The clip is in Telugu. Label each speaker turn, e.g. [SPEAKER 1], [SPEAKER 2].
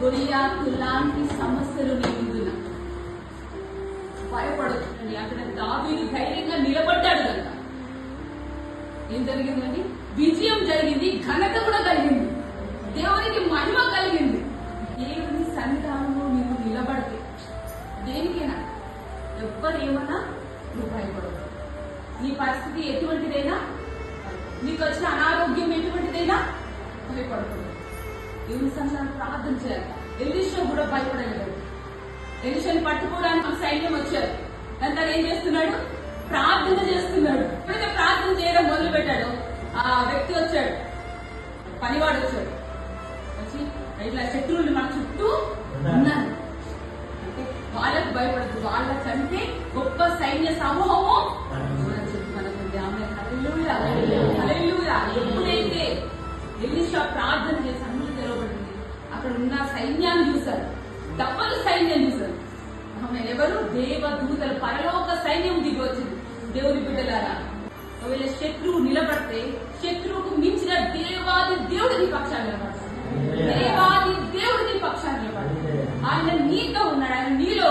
[SPEAKER 1] గొలియాతు లాంటి సమస్యలు నీ ముందున భయపడొద్దండి. అక్కడ దావీదు ధైర్యంగా నిలబడ్డాడు కనుక ఏం జరిగిందండి? విజయం జరిగింది, ఘనత కూడా కలిగింది, దేవునికి మహిమ కలిగింది. దేవుని సన్నిధానంలో నీవు నిలబడితే దేనికైనా ఎవ్వరు ఏమన్నా నువ్వు భయపడవు. నీ పరిస్థితి ఎటువంటిదైనా, నీకు వచ్చిన అనారోగ్యం ఎటువంటిదైనా భయపడకూడదు. దేవుని సన్నిధానం ప్రార్థన చేయాలి. ఎలీషా కూడా భయపడలేదు. ఎలీషాని పట్టుకోవడానికి సైన్యం వచ్చారు. దాని ఏం చేస్తున్నాడు? ప్రార్థన చేస్తున్నాడు. ఎప్పుడైతే ప్రార్థన చేయడం మొదలు పెట్టాడు, ఆ వ్యక్తి వచ్చాడు, పనివాడు వచ్చాడు. వచ్చి ఇట్లా శత్రువులు మన చుట్టూ ఉన్నారు అంటే వాళ్ళకు భయపడదు, వాళ్ళ కంటే గొప్ప సైన్య సమూహము మనకుంది. ఆమె హల్లెలూయా హల్లెలూయా. ఎప్పుడైతే ఎలీషా ప్రార్థన చేసి అన్నులు తెరవబడింది, అక్కడ ఉన్న సైన్యాన్ని చూశారు, డబ్బల సైన్యం చూశారు. ఆమె ఎవరు? దేవదూతలు, పరలోక సైన్యం దిగి వచ్చింది. దేవుని బిడ్డలారా, ఒకవేళ శత్రువు నిలబడితే శత్రువుకు మించిన దేవాది దేవుడిని పక్షాన్ని నిలబడతాడు. దేవాది దేవుడిని పక్షాన్ని నిలబడతాడు. ఆయన నీతో ఉన్నాడు, ఆయన నీలో